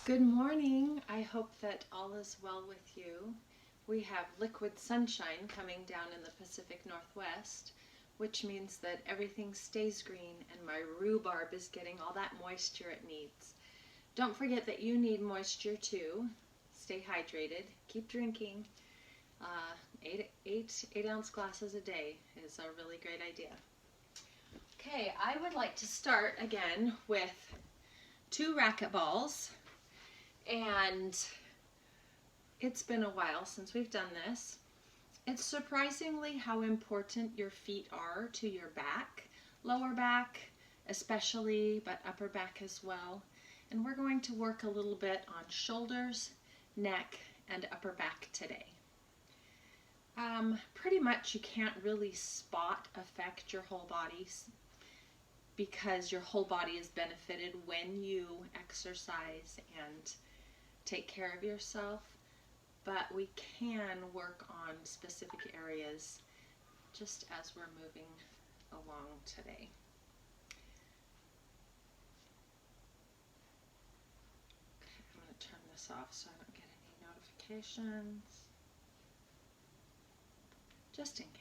Good morning. I hope that all is well with you. We have liquid sunshine coming down in the Pacific Northwest, which means that everything stays green and my rhubarb is getting all that moisture it needs. Don't forget that you need moisture too. Stay hydrated. Keep drinking. 8 ounce glasses a day is a really great idea. Okay, I would like to start again with 2 racquetballs. And it's been a while since we've done this. It's surprisingly how important your feet are to your back, lower back especially, but upper back as well. And we're going to work a little bit on shoulders, neck, and upper back today. Pretty much you can't really spot affect your whole body because your whole body is benefited when you exercise and take care of yourself, but we can work on specific areas just as we're moving along today. Okay, I'm going to turn this off so I don't get any notifications, just in case.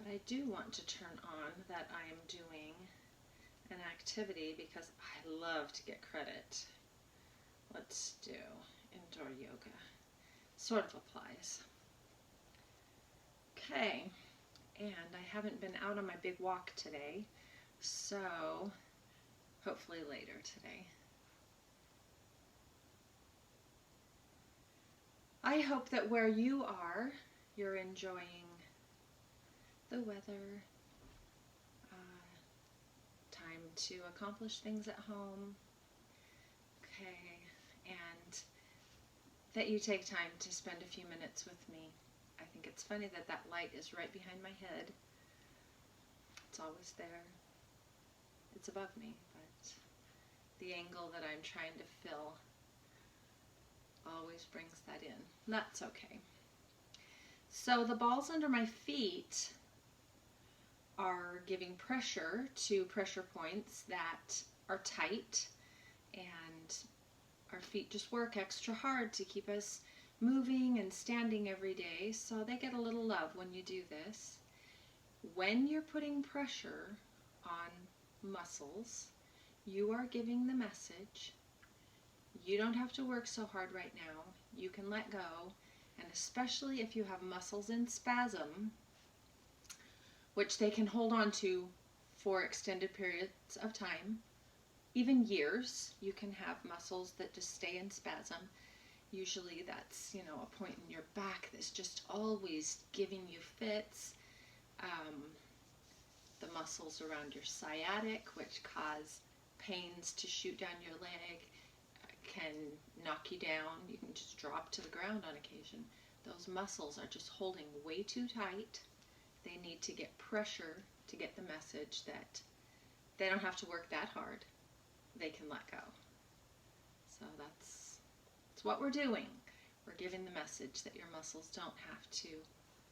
But I do want to turn on that I am doing an activity because I love to get credit. Let's do indoor yoga. Sort of applies. Okay, and I haven't been out on my big walk today, so hopefully later today. I hope that where you are, you're enjoying the weather, time to accomplish things at home, okay, and that you take time to spend a few minutes with me. I think it's funny that that light is right behind my head. It's always there. It's above me, but the angle that I'm trying to fill always brings that in. That's okay. So the balls under my feet are giving pressure to pressure points that are tight, and our feet just work extra hard to keep us moving and standing every day, so they get a little love when you do this. When you're putting pressure on muscles, you are giving the message, you don't have to work so hard right now, you can let go, and especially if you have muscles in spasm, which they can hold on to for extended periods of time, even years. You can have muscles that just stay in spasm. Usually that's, a point in your back that's just always giving you fits. The muscles around your sciatic, which cause pains to shoot down your leg, can knock you down. You can just drop to the ground on occasion. Those muscles are just holding way too tight. They need to get pressure to get the message that they don't have to work that hard. They can let go. So that's what we're doing. We're giving the message that your muscles don't have to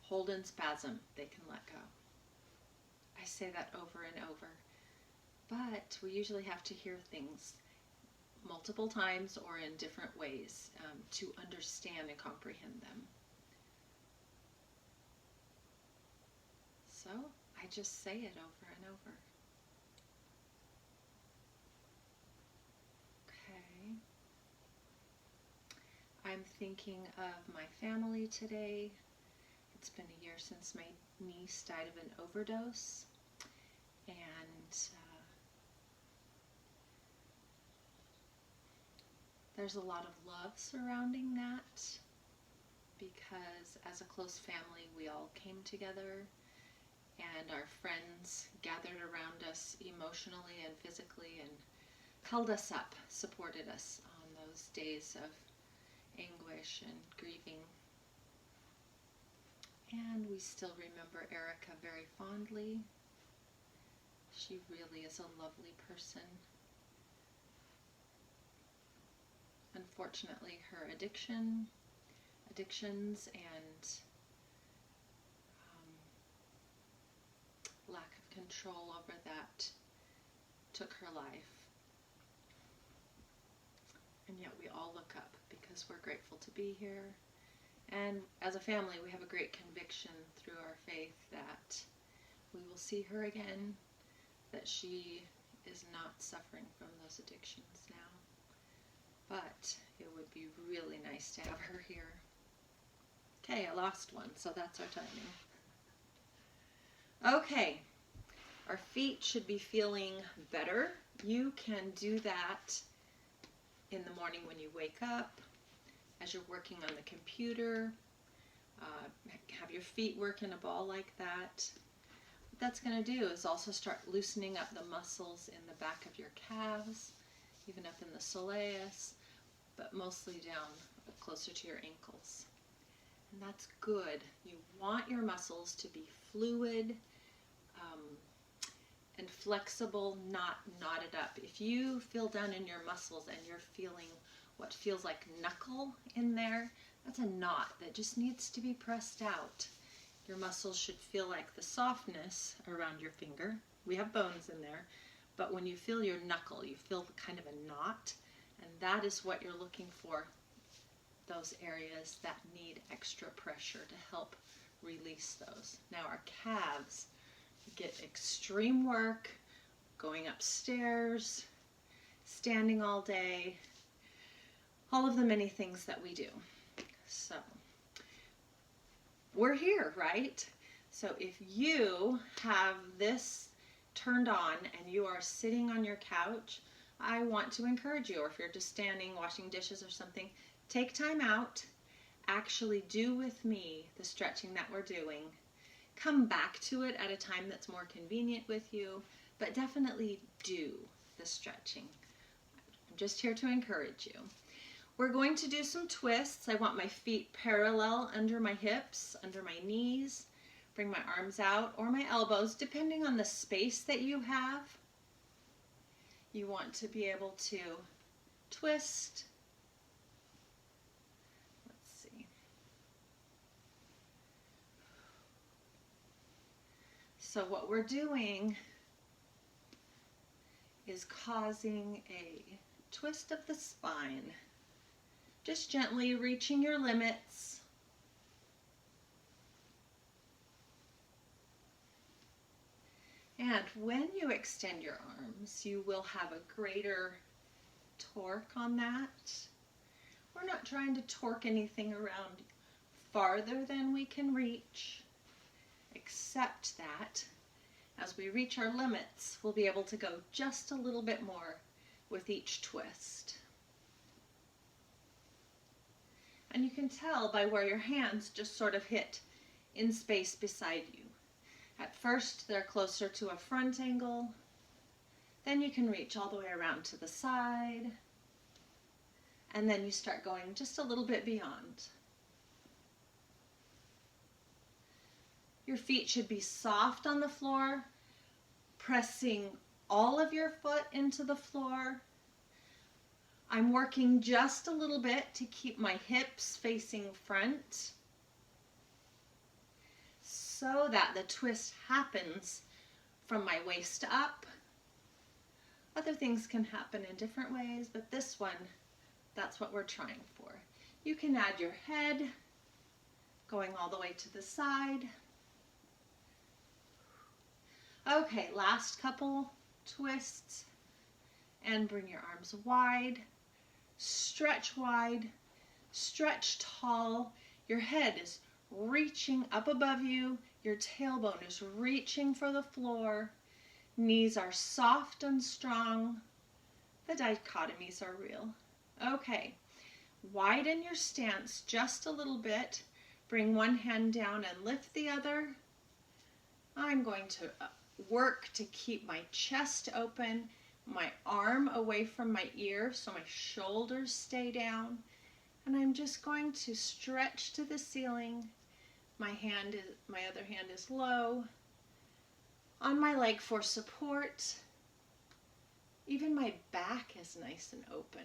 hold in spasm. They can let go. I say that over and over. But we usually have to hear things multiple times or in different ways to understand and comprehend them. So I just say it over and over. Okay. I'm thinking of my family today. It's been a year since my niece died of an overdose, and there's a lot of love surrounding that because as a close family we all came together, and our friends gathered around us emotionally and physically and held us up, supported us on those days of anguish and grieving. And we still remember Erica very fondly. She really is a lovely person. Unfortunately, her addictions and lack of control over that took her life. And yet we all look up because we're grateful to be here. And as a family, we have a great conviction through our faith that we will see her again, that she is not suffering from those addictions now. But it would be really nice to have her here. Okay, I lost one, so that's our timing. Okay, our feet should be feeling better. You can do that in the morning when you wake up, as you're working on the computer. Have your feet work in a ball like that. What that's going to do is also start loosening up the muscles in the back of your calves, even up in the soleus, but mostly down closer to your ankles. And that's good. You want your muscles to be fluid and flexible, not knotted up. If you feel down in your muscles and you're feeling what feels like knuckle in there, that's a knot that just needs to be pressed out. Your muscles should feel like the softness around your finger. We have bones in there, but when you feel your knuckle, you feel kind of a knot, and that is what you're looking for, those areas that need extra pressure to help release those. Now our calves get extreme work going upstairs, standing all day, all of the many things that we do. So we're here, right? So if you have this turned on and you are sitting on your couch, I want to encourage you, or if you're just standing washing dishes or something, take time out, actually do with me the stretching that we're doing. Come back to it at a time that's more convenient with you, but definitely do the stretching. I'm just here to encourage you. We're going to do some twists. I want my feet parallel under my hips, under my knees. Bring my arms out or my elbows, depending on the space that you have. You want to be able to twist. Let's see. So what we're doing is causing a twist of the spine. Just gently reaching your limits. And when you extend your arms, you will have a greater torque on that. We're not trying to torque anything around farther than we can reach, except that as we reach our limits, we'll be able to go just a little bit more with each twist. And you can tell by where your hands just sort of hit in space beside you. At first, they're closer to a front angle. Then you can reach all the way around to the side. And then you start going just a little bit beyond. Your feet should be soft on the floor, pressing all of your foot into the floor. I'm working just a little bit to keep my hips facing front so that the twist happens from my waist up. Other things can happen in different ways, but this one, that's what we're trying for. You can add your head going all the way to the side. Okay, last couple twists, and bring your arms wide, stretch tall. Your head is reaching up above you, your tailbone is reaching for the floor, knees are soft and strong, the dichotomies are real. Okay, widen your stance just a little bit, bring one hand down and lift the other. I'm going to work to keep my chest open, my arm away from my ear so my shoulders stay down, and I'm just going to stretch to the ceiling. My other hand is low on my leg for support. Even my back is nice and open.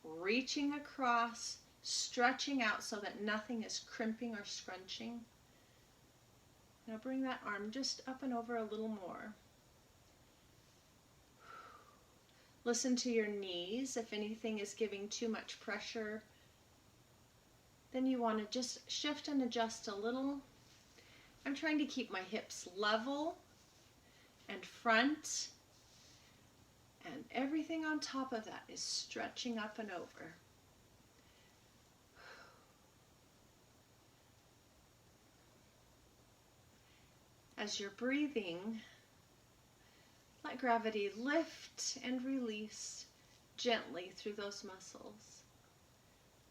Reaching across, stretching out so that nothing is crimping or scrunching. Now bring that arm just up and over a little more. Listen to your knees. If anything is giving too much pressure, then you want to just shift and adjust a little. I'm trying to keep my hips level and front, and everything on top of that is stretching up and over. As you're breathing, let gravity lift and release gently through those muscles.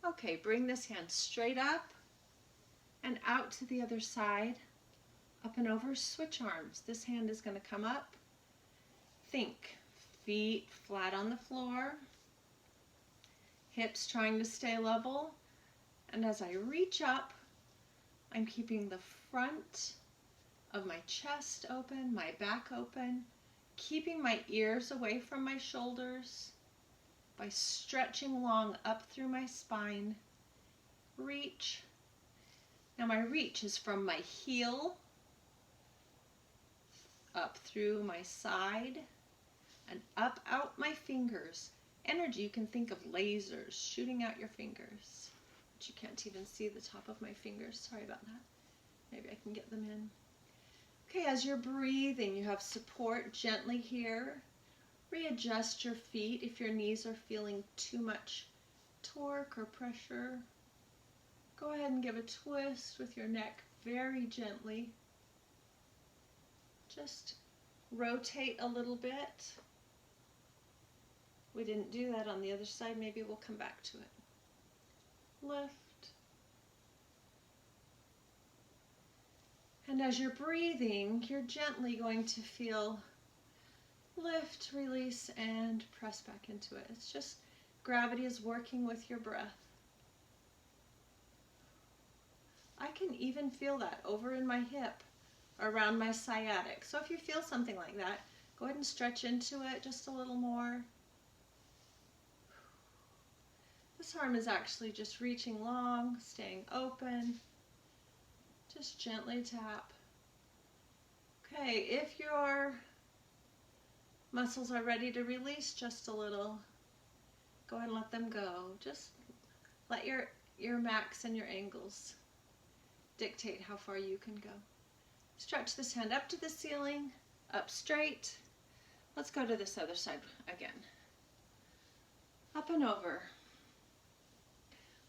Okay, bring this hand straight up and out to the other side, up and over. Switch arms. This hand is going to come up. Think, feet flat on the floor, hips trying to stay level, and as I reach up, I'm keeping the front of my chest open, my back open, keeping my ears away from my shoulders by stretching long up through my spine. Reach. Now my reach is from my heel up through my side and up out my fingers. Energy, you can think of lasers shooting out your fingers, but you can't even see the top of my fingers. Sorry about that. Maybe I can get them in. Okay, as you're breathing, you have support gently here. Readjust your feet if your knees are feeling too much torque or pressure. Go ahead and give a twist with your neck very gently. Just rotate a little bit. We didn't do that on the other side. Maybe we'll come back to it. Lift. And as you're breathing, you're gently going to feel lift, release, and press back into it. It's just gravity is working with your breath. I can even feel that over in my hip, around my sciatic. So if you feel something like that, go ahead and stretch into it just a little more. This arm is actually just reaching long, staying open. Just gently tap. Okay, if your muscles are ready to release just a little, go ahead and let them go. Just let your max and your angles dictate how far you can go. Stretch this hand up to the ceiling, up straight. Let's go to this other side again. Up and over.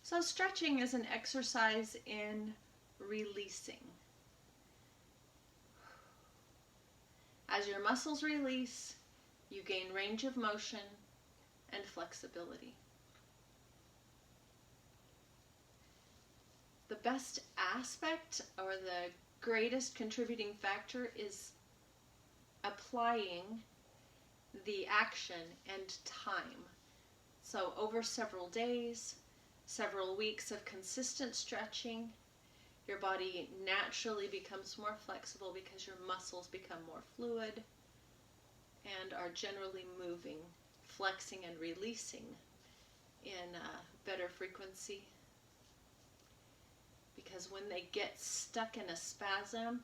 So stretching is an exercise in releasing. As your muscles release, you gain range of motion and flexibility. The best aspect or the greatest contributing factor is applying the action and time. So over several days, several weeks of consistent stretching, your body naturally becomes more flexible because your muscles become more fluid and are generally moving, flexing and releasing in a better frequency. Because when they get stuck in a spasm,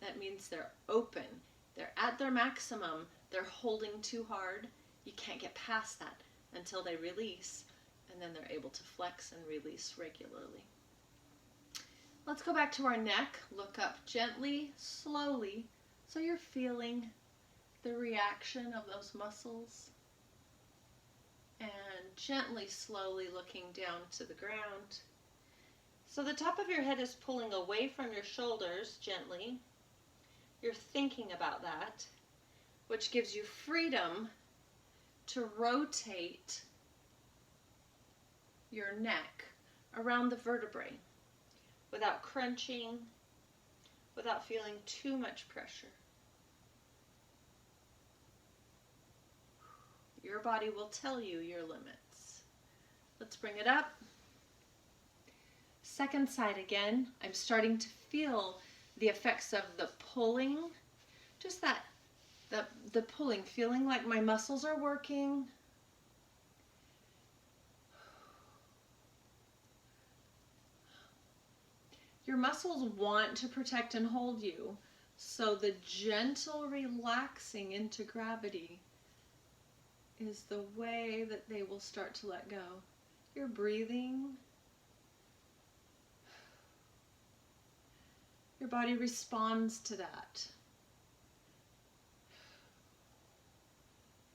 that means they're open. They're at their maximum. They're holding too hard. You can't get past that until they release, and then they're able to flex and release regularly. Let's go back to our neck. Look up gently, slowly, so you're feeling the reaction of those muscles. And gently, slowly looking down to the ground. So the top of your head is pulling away from your shoulders gently. You're thinking about that, which gives you freedom to rotate your neck around the vertebrae without crunching, without feeling too much pressure. Your body will tell you your limits. Let's bring it up. Second side again. I'm starting to feel the effects of the pulling, just that, the pulling, feeling like my muscles are working. Your muscles want to protect and hold you. So the gentle relaxing into gravity is the way that they will start to let go. You're breathing. Your body responds to that.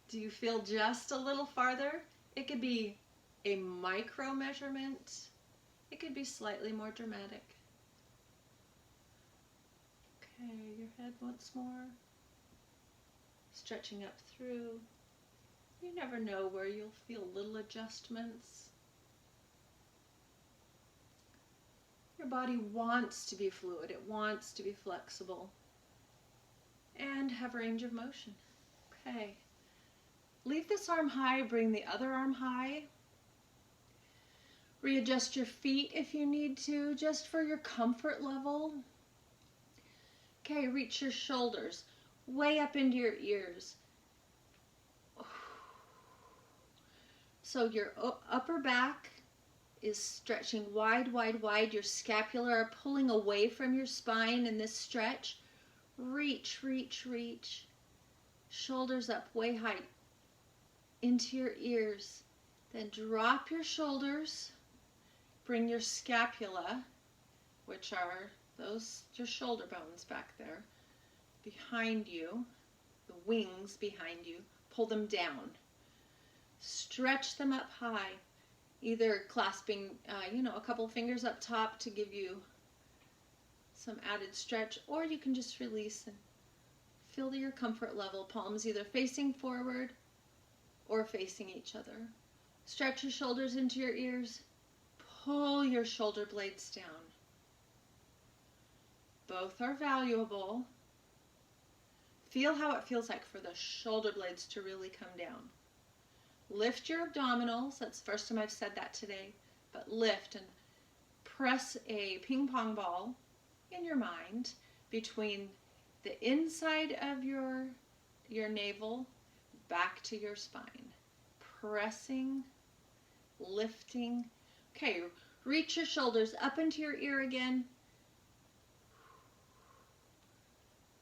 Do you feel just a little farther? It could be a micro measurement. It could be slightly more dramatic. Okay, your head once more. Stretching up through. You never know where you'll feel little adjustments. Your body wants to be fluid. It wants to be flexible and have range of motion. Okay. Leave this arm high, bring the other arm high. Readjust your feet if you need to, just for your comfort level. Okay, reach your shoulders way up into your ears. So your upper back is stretching wide, wide, wide. Your scapula are pulling away from your spine in this stretch. Reach, reach, reach. Shoulders up way high into your ears. Then drop your shoulders. Bring your scapula, which are your shoulder bones back there, behind you, the wings behind you. Pull them down. Stretch them up high, either clasping, a couple of fingers up top to give you some added stretch, or you can just release and feel to your comfort level. Palms either facing forward or facing each other. Stretch your shoulders into your ears. Pull your shoulder blades down. Both are valuable. Feel how it feels like for the shoulder blades to really come down. Lift your abdominals. That's the first time I've said that today. But lift and press a ping pong ball in your mind between the inside of your navel back to your spine. Pressing, lifting. Okay, reach your shoulders up into your ear again.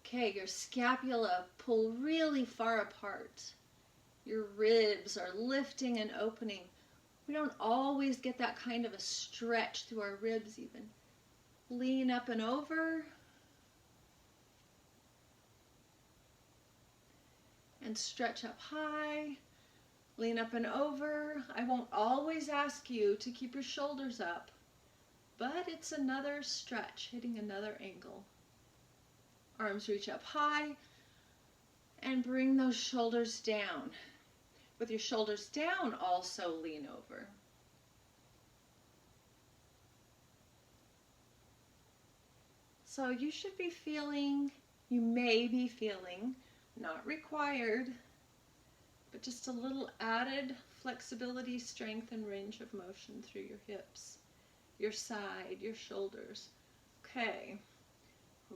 Okay, your scapula pull really far apart. Your ribs are lifting and opening. We don't always get that kind of a stretch through our ribs even. Lean up and over. And stretch up high. Lean up and over. I won't always ask you to keep your shoulders up, but it's another stretch, hitting another angle. Arms reach up high and bring those shoulders down. With your shoulders down, also lean over. So you should be feeling, you may be feeling, not required, but just a little added flexibility, strength, and range of motion through your hips, your side, your shoulders. Okay.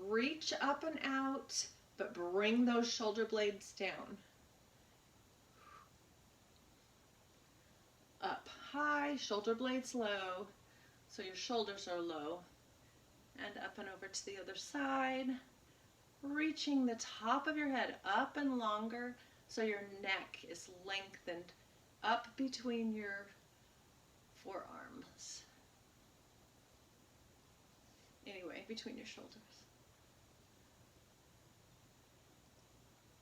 Reach up and out, but bring those shoulder blades down. Up high, shoulder blades low, so your shoulders are low. And up and over to the other side. Reaching the top of your head up and longer, so your neck is lengthened up between your forearms. Anyway, between your shoulders.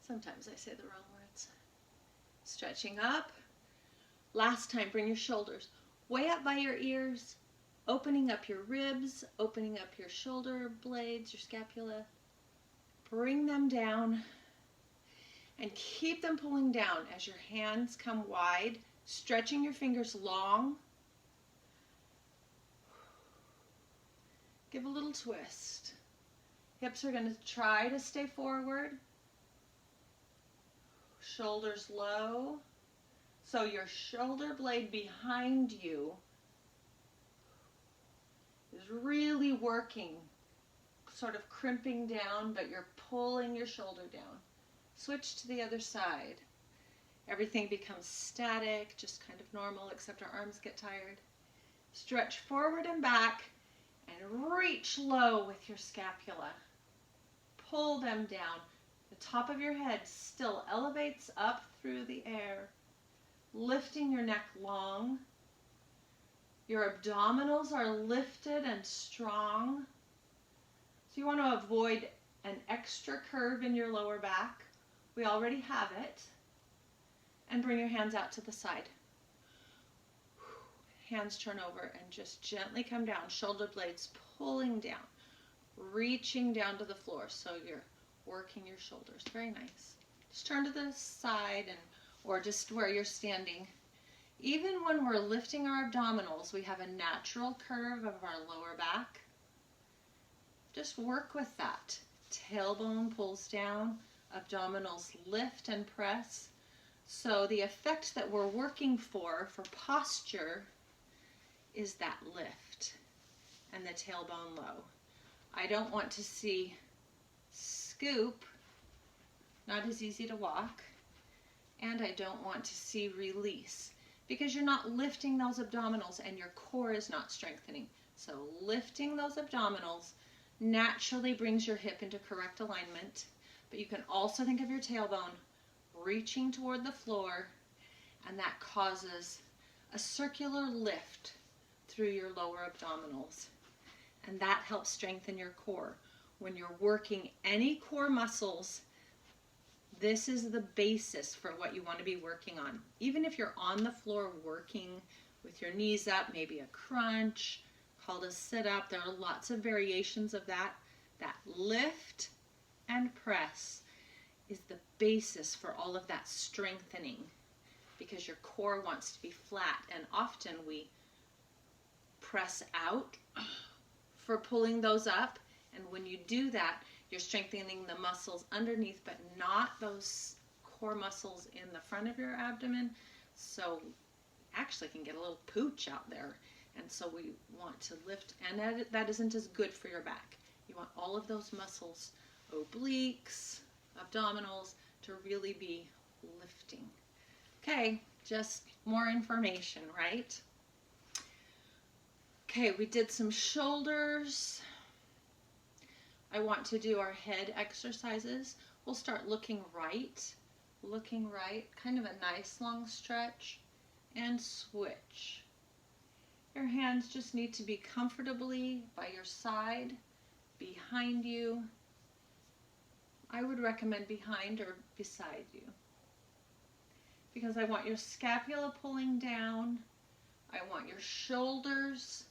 Sometimes I say the wrong words. Stretching up. Last time, bring your shoulders way up by your ears, opening up your ribs, opening up your shoulder blades, your scapula. Bring them down and keep them pulling down as your hands come wide, stretching your fingers long. Give a little twist. Hips are going to try to stay forward. Shoulders low. So your shoulder blade behind you is really working, sort of crimping down, but you're pulling your shoulder down. Switch to the other side. Everything becomes static, just kind of normal, except our arms get tired. Stretch forward and back And reach low with your scapula. Pull them down. The top of your head still elevates up through the air, lifting your neck long. Your abdominals are lifted and strong. So you want to avoid an extra curve in your lower back. We already have it. And bring your hands out to the side. Hands turn over and just gently come down. Shoulder blades pulling down, reaching down to the floor. So you're working your shoulders. Very nice. Just turn to the side or just where you're standing. Even when we're lifting our abdominals, we have a natural curve of our lower back. Just work with that. Tailbone pulls down, abdominals lift and press. So the effect that we're working for posture is that lift and the tailbone low. I don't want to see scoop, not as easy to walk, and I don't want to see release because you're not lifting those abdominals and your core is not strengthening. So lifting those abdominals naturally brings your hip into correct alignment, but you can also think of your tailbone reaching toward the floor, and that causes a circular lift through your lower abdominals, and that helps strengthen your core. When you're working any core muscles, this is the basis for what you want to be working on. Even if you're on the floor working with your knees up, maybe a crunch, called a sit-up, there are lots of variations of that. That lift and press is the basis for all of that strengthening because your core wants to be flat, and often we press out for pulling those up, and when you do that, you're strengthening the muscles underneath, but not those core muscles in the front of your abdomen. So actually can get a little pooch out there. And so we want to lift, and that isn't as good for your back. You want all of those muscles, obliques, abdominals, to really be lifting. Okay, just more information, right? Okay, we did some shoulders. I want to do our head exercises. We'll start looking right, kind of a nice long stretch, and switch. Your hands just need to be comfortably by your side, behind you. I would recommend behind or beside you, because I want your scapula pulling down. I want your shoulders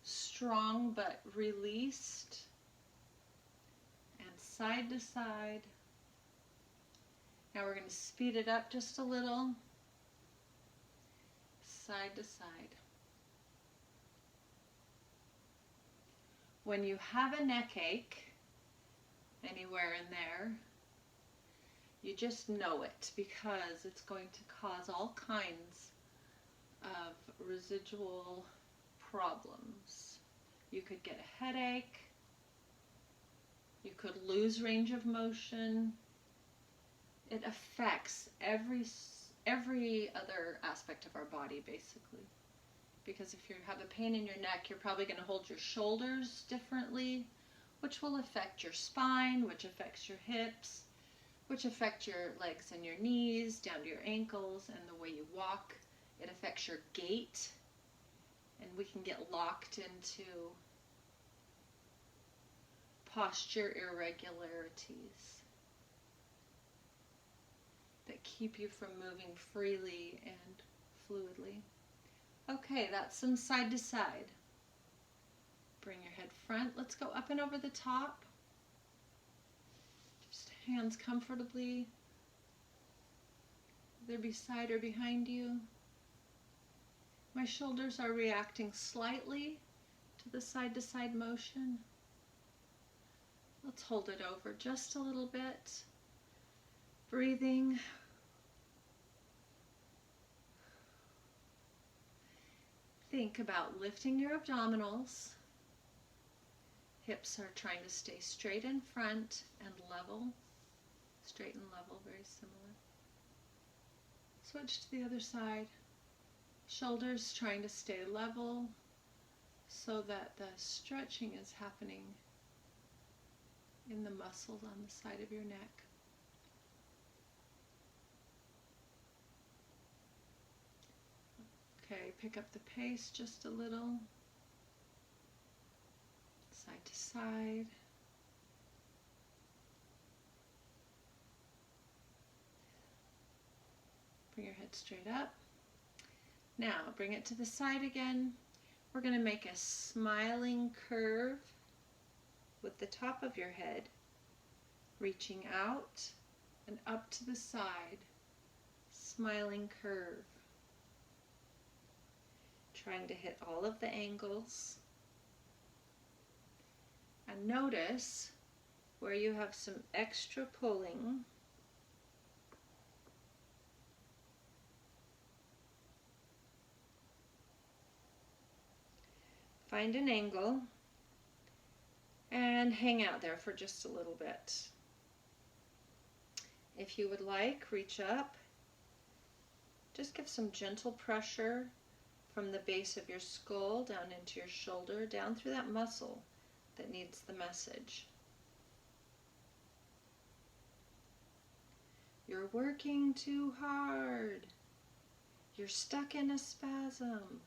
strong but released, and side to side. Now we're going to speed it up just a little, side to side. When you have a neck ache, anywhere in there, you just know it, because it's going to cause all kinds of residual problems. You could get a headache, you could lose range of motion. It affects every other aspect of our body, basically. Because if you have a pain in your neck, you're probably going to hold your shoulders differently, which will affect your spine, which affects your hips, which affect your legs and your knees, down to your ankles, and the way you walk. It affects your gait, and we can get locked into posture irregularities that keep you from moving freely and fluidly. Okay, that's some side to side. Bring your head front. Let's go up and over the top. Just hands comfortably, either beside or behind you. My shoulders are reacting slightly to the side to side motion. Let's hold it over just a little bit. Breathing. Think about lifting your abdominals. Hips are trying to stay straight in front and level. Straight and level, very similar. Switch to the other side. Shoulders trying to stay level, so that the stretching is happening in the muscles on the side of your neck. Okay, pick up the pace just a little, side to side. Bring your head straight up. Now bring it to the side again. We're going to make a smiling curve with the top of your head reaching out and up to the side. Smiling curve. Trying to hit all of the angles. And notice where you have some extra pulling. Find an angle and hang out there for just a little bit. If you would like, reach up. Just give some gentle pressure from the base of your skull down into your shoulder, down through that muscle that needs the message. You're working too hard. You're stuck in a spasm.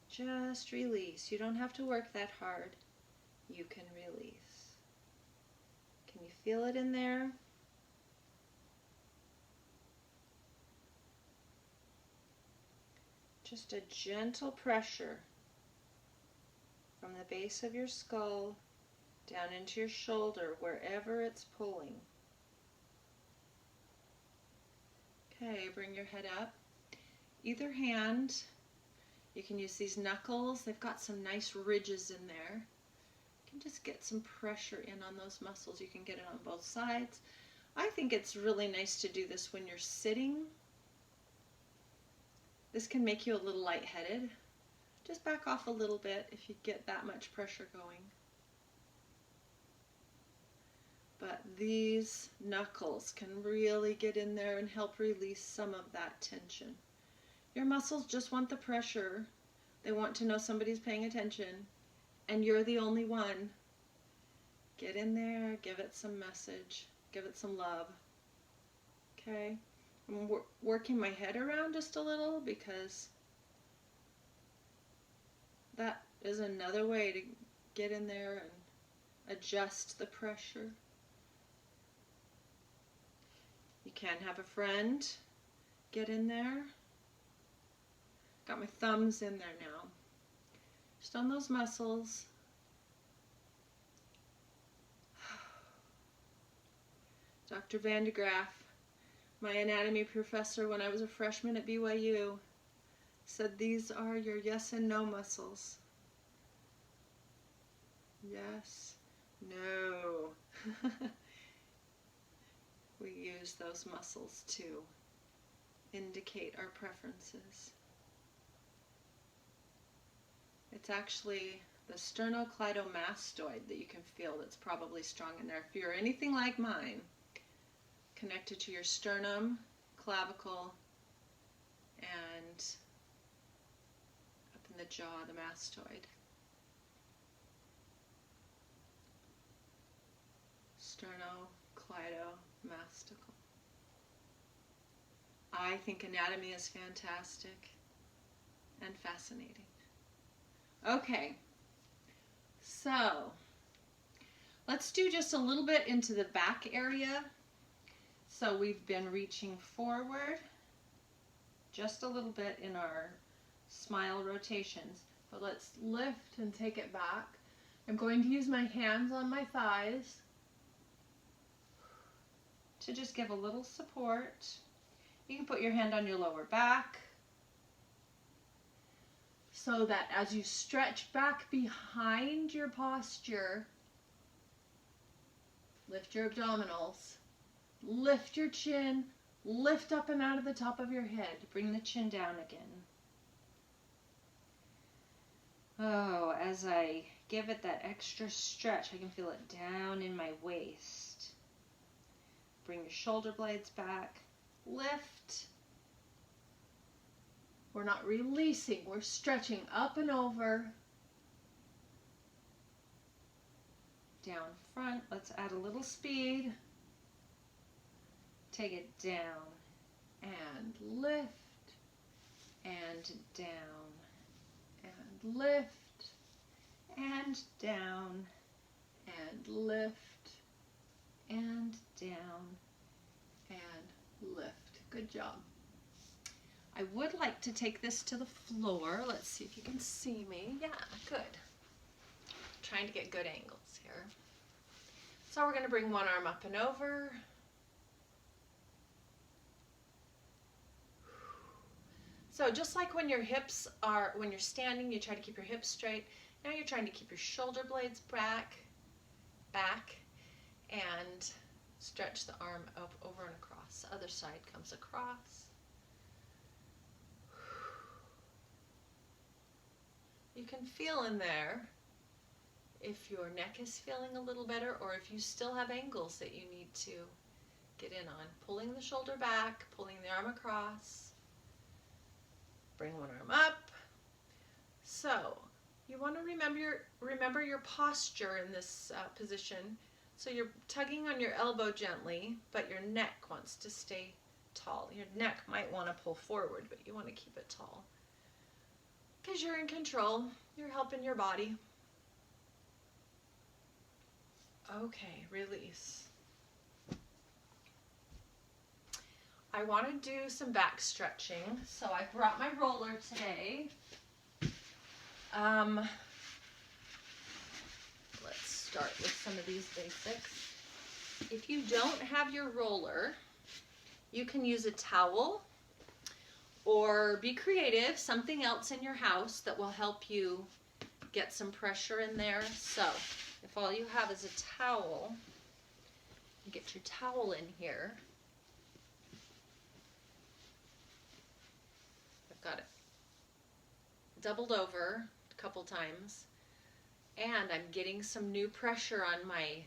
Just release. You don't have to work that hard. You can release. Can you feel it in there? Just a gentle pressure from the base of your skull down into your shoulder, wherever it's pulling. Okay, bring your head up. Either hand, you can use these knuckles. They've got some nice ridges in there. You can just get some pressure in on those muscles. You can get it on both sides. I think it's really nice to do this when you're sitting. This can make you a little lightheaded. Just back off a little bit if you get that much pressure going. But these knuckles can really get in there and help release some of that tension. Your muscles just want the pressure. They want to know somebody's paying attention, and you're the only one. Get in there, give it some message, give it some love. Okay? I'm working my head around just a little because that is another way to get in there and adjust the pressure. You can have a friend get in there. Got my thumbs in there now. Just on those muscles. Dr. Van de Graaff, my anatomy professor when I was a freshman at BYU, said these are your yes and no muscles. Yes, no. We use those muscles to indicate our preferences. It's actually the sternocleidomastoid that you can feel that's probably strong in there. If you're anything like mine, connected to your sternum, clavicle, and up in the jaw, the mastoid. Sternocleidomastical. I think anatomy is fantastic and fascinating. Okay, so let's do just a little bit into the back area. So we've been reaching forward just a little bit in our smile rotations, but let's lift and take it back. I'm going to use my hands on my thighs to just give a little support. You can put your hand on your lower back so that as you stretch back behind your posture, lift your abdominals, lift your chin, lift up and out of the top of your head. Bring the chin down again. Oh, as I give it that extra stretch, I can feel it down in my waist. Bring your shoulder blades back. Lift. We're not releasing, we're stretching up and over. Down front, let's add a little speed. Take it down and lift and down and lift and down and lift and down and lift. Good job. I would like to take this to the floor. Let's see if you can see me. Yeah, good. Trying to get good angles here. So we're going to bring one arm up and over. So just like when your hips are, when you're standing, you try to keep your hips straight. Now you're trying to keep your shoulder blades back, and stretch the arm up, over and across. The other side comes across. You can feel in there if your neck is feeling a little better or if you still have angles that you need to get in on. Pulling the shoulder back, pulling the arm across. Bring one arm up. So you want to remember your posture in this position. So you're tugging on your elbow gently, but your neck wants to stay tall. Your neck might want to pull forward, but you want to keep it tall. Because you're in control. You're helping your body. Okay, release. I want to do some back stretching, so I brought my roller today. Let's start with some of these basics. If you don't have your roller, you can use a towel or be creative, something else in your house that will help you get some pressure in there. So if all you have is a towel, get your towel in here. I've got it doubled over a couple times, and I'm getting some new pressure on my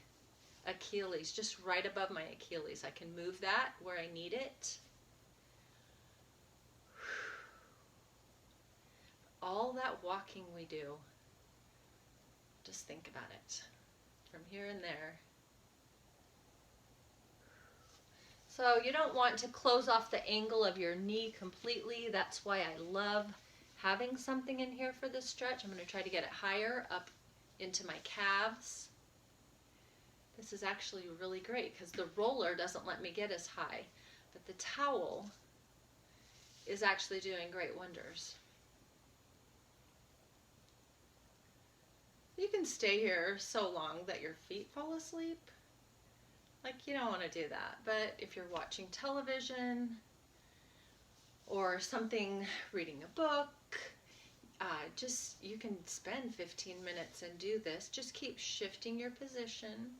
Achilles, just right above my Achilles. I can move that where I need it. All that walking we do, just think about it from here and there. So you don't want to close off the angle of your knee completely. That's why I love having something in here for this stretch. I'm going to try to get it higher up into my calves. This is actually really great because the roller doesn't let me get as high, but the towel is actually doing great wonders. You can stay here so long that your feet fall asleep. Like, you don't want to do that. But if you're watching television or something, reading a book, you can spend 15 minutes and do this. Just keep shifting your position.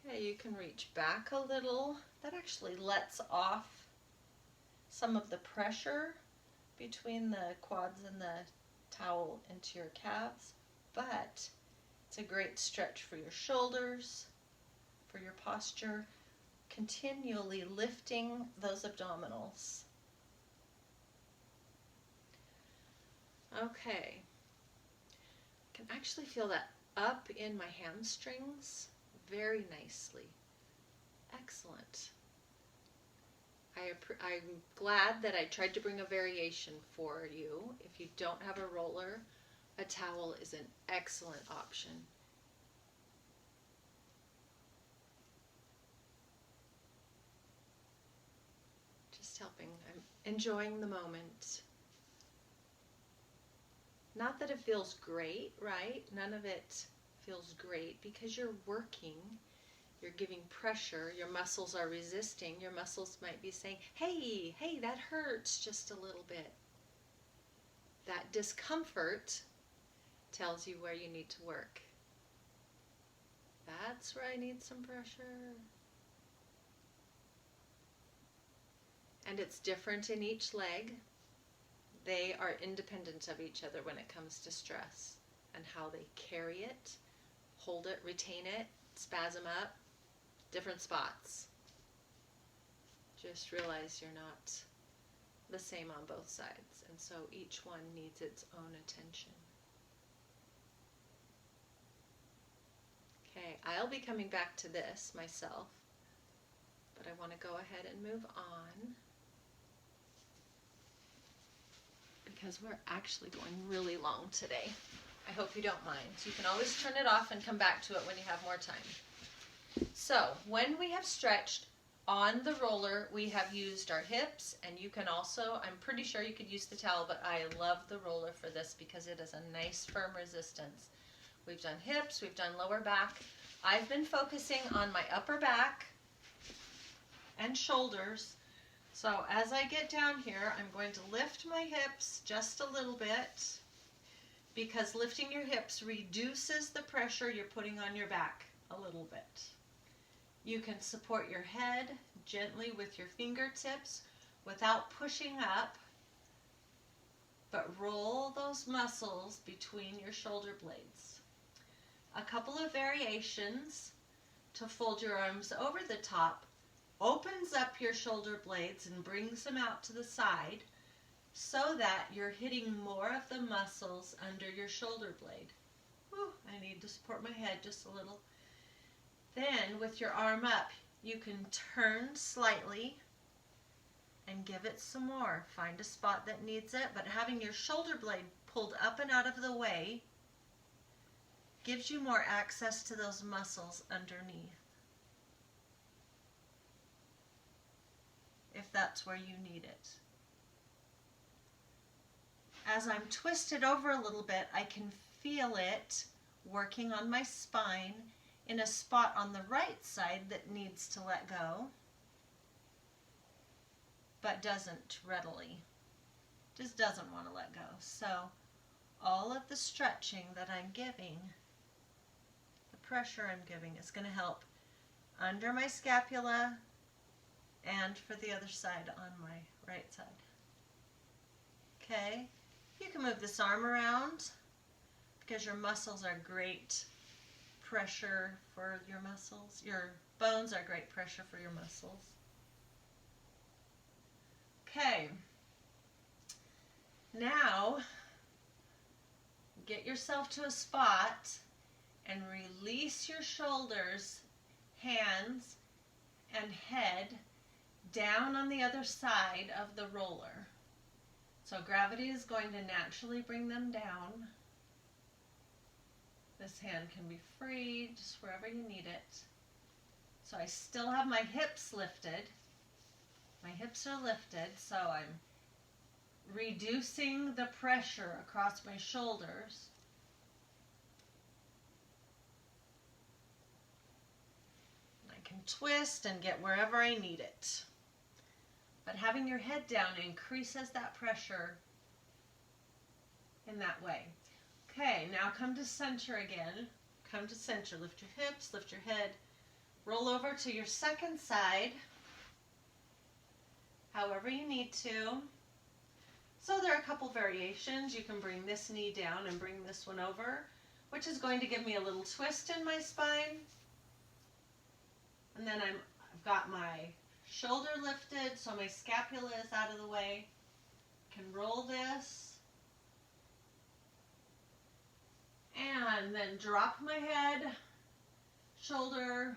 Okay, you can reach back a little. That actually lets off some of the pressure between the quads and the towel into your calves. But it's a great stretch for your shoulders, for your posture, continually lifting those abdominals. Okay, I can actually feel that up in my hamstrings very nicely. Excellent. I'm glad that I tried to bring a variation for you. If you don't have a roller, a towel is an excellent option. Just helping. I'm enjoying the moment. Not that it feels great, right? None of it feels great because you're working. You're giving pressure. Your muscles are resisting. Your muscles might be saying, hey, that hurts just a little bit. That discomfort tells you where you need to work. That's where I need some pressure. And it's different in each leg. They are independent of each other when it comes to stress and how they carry it, hold it, retain it, spasm up, different spots. Just realize you're not the same on both sides, and so each one needs its own attention. Okay, I'll be coming back to this myself, but I want to go ahead and move on because we're actually going really long today. I hope you don't mind. You can always turn it off and come back to it when you have more time. So, when we have stretched on the roller, we have used our hips, and you can also, I'm pretty sure you could use the towel, but I love the roller for this because it is a nice firm resistance. We've done hips, we've done lower back. I've been focusing on my upper back and shoulders. So as I get down here, I'm going to lift my hips just a little bit because lifting your hips reduces the pressure you're putting on your back a little bit. You can support your head gently with your fingertips without pushing up, but roll those muscles between your shoulder blades. A couple of variations to fold your arms over the top opens up your shoulder blades and brings them out to the side so that you're hitting more of the muscles under your shoulder blade. Whew, I need to support my head just a little. Then with your arm up, you can turn slightly and give it some more. Find a spot that needs it, but having your shoulder blade pulled up and out of the way gives you more access to those muscles underneath, if that's where you need it. As I'm twisted over a little bit, I can feel it working on my spine in a spot on the right side that needs to let go, but doesn't readily. Just doesn't want to let go. So all of the stretching that I'm giving, the pressure I'm giving, is going to help under my scapula and for the other side on my right side. Okay, you can move this arm around because your muscles are great pressure for your muscles. Your bones are great pressure for your muscles. Okay, now get yourself to a spot and release your shoulders, hands, and head down on the other side of the roller. So gravity is going to naturally bring them down. This hand can be free just wherever you need it. So I still have my hips lifted. My hips are lifted, so I'm reducing the pressure across my shoulders. I can twist and get wherever I need it. But having your head down increases that pressure in that way. Okay, now come to center again. Come to center. Lift your hips, lift your head. Roll over to your second side, however you need to. So there are a couple variations. You can bring this knee down and bring this one over, which is going to give me a little twist in my spine. And then I've got my shoulder lifted, so my scapula is out of the way. Can roll this. And then drop my head, shoulder,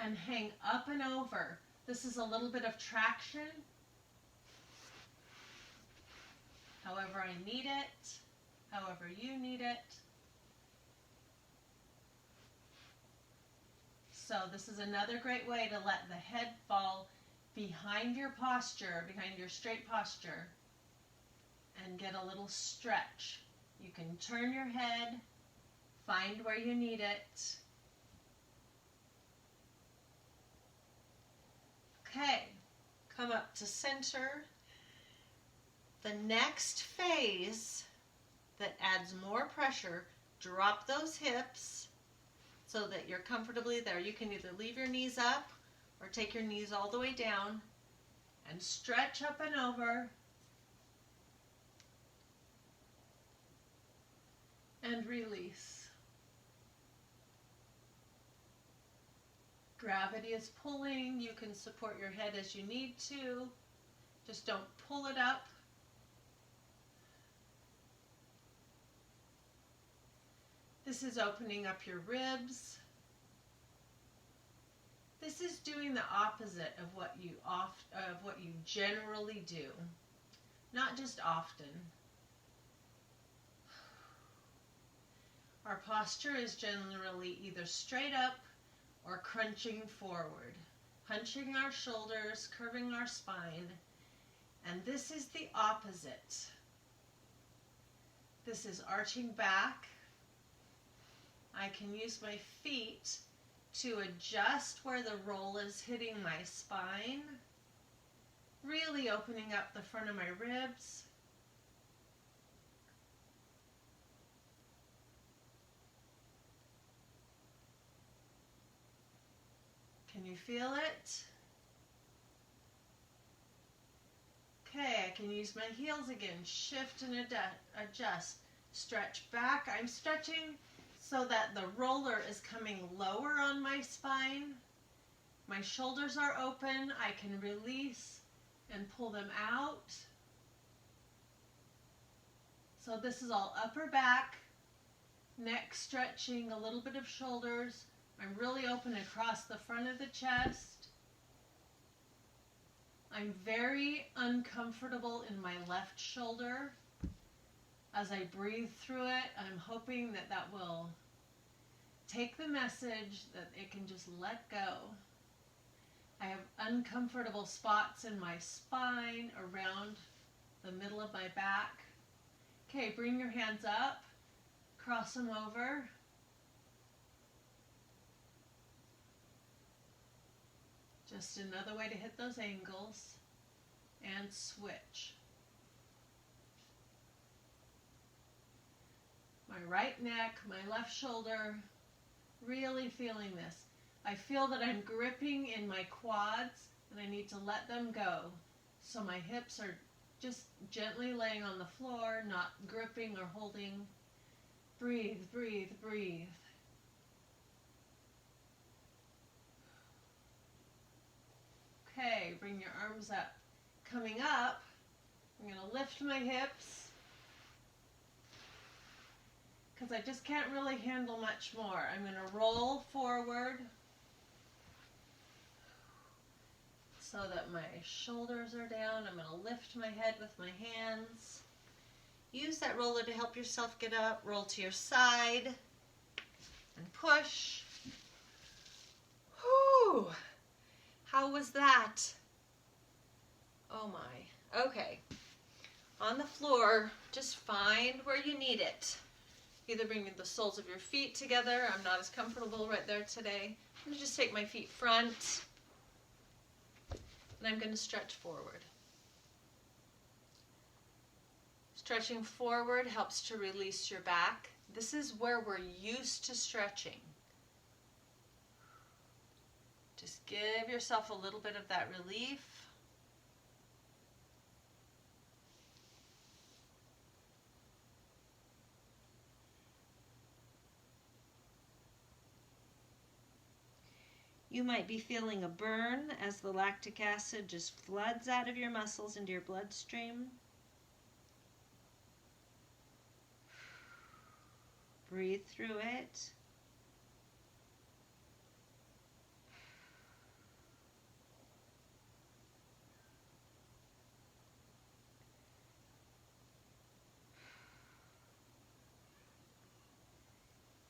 and hang up and over. This is a little bit of traction. However I need it, however you need it. So this is another great way to let the head fall behind your posture, behind your straight posture, and get a little stretch. You can turn your head, find where you need it. Okay, come up to center. The next phase that adds more pressure, drop those hips so that you're comfortably there. You can either leave your knees up or take your knees all the way down and stretch up and over. And release. Gravity is pulling. You can support your head as you need to. Just don't pull it up. This is opening up your ribs. This is doing the opposite of what you generally do, not just often. Our posture is generally either straight up or crunching forward, hunching our shoulders, curving our spine, and this is the opposite. This is arching back. I can use my feet to adjust where the roll is hitting my spine, really opening up the front of my ribs. Can you feel it? Okay, I can use my heels again, shift and adjust, stretch back. I'm stretching so that the roller is coming lower on my spine. My shoulders are open. I can release and pull them out. So this is all upper back, neck stretching, a little bit of shoulders. I'm really open across the front of the chest. I'm very uncomfortable in my left shoulder. As I breathe through it, I'm hoping that that will take the message that it can just let go. I have uncomfortable spots in my spine, around the middle of my back. Okay, bring your hands up, cross them over. Just another way to hit those angles, and switch. My right neck, my left shoulder, really feeling this. I feel that I'm gripping in my quads and I need to let them go. So my hips are just gently laying on the floor, not gripping or holding. Breathe, breathe, breathe. Okay, bring your arms up. Coming up, I'm going to lift my hips because I just can't really handle much more. I'm going to roll forward so that my shoulders are down. I'm going to lift my head with my hands. Use that roller to help yourself get up. Roll to your side and push. Whew! How was that? Oh my. Okay. On the floor, just find where you need it. Either bring the soles of your feet together. I'm not as comfortable right there today. I'm going to just take my feet front. And I'm going to stretch forward. Stretching forward helps to release your back. This is where we're used to stretching. Just give yourself a little bit of that relief. You might be feeling a burn as the lactic acid just floods out of your muscles into your bloodstream. Breathe through it.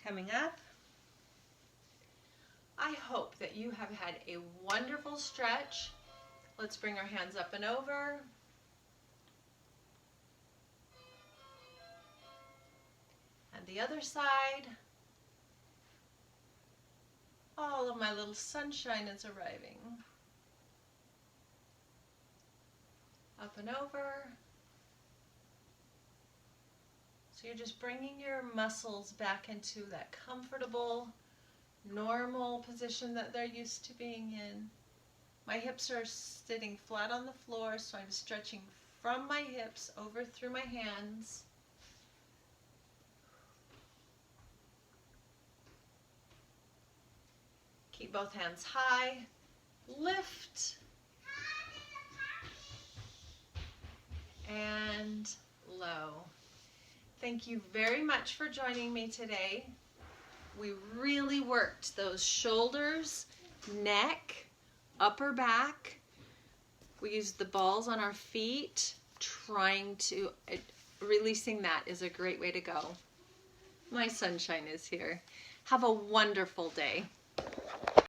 Coming up, I hope that you have had a wonderful stretch. Let's bring our hands up and over. And the other side. All of my little sunshine is arriving. Up and over. So you're just bringing your muscles back into that comfortable, normal position that they're used to being in. My hips are sitting flat on the floor, so I'm stretching from my hips over through my hands. Keep both hands high. Lift. And low. Thank you very much for joining me today. We really worked those shoulders, neck, upper back. We used the balls on our feet, releasing that is a great way to go. My sunshine is here. Have a wonderful day.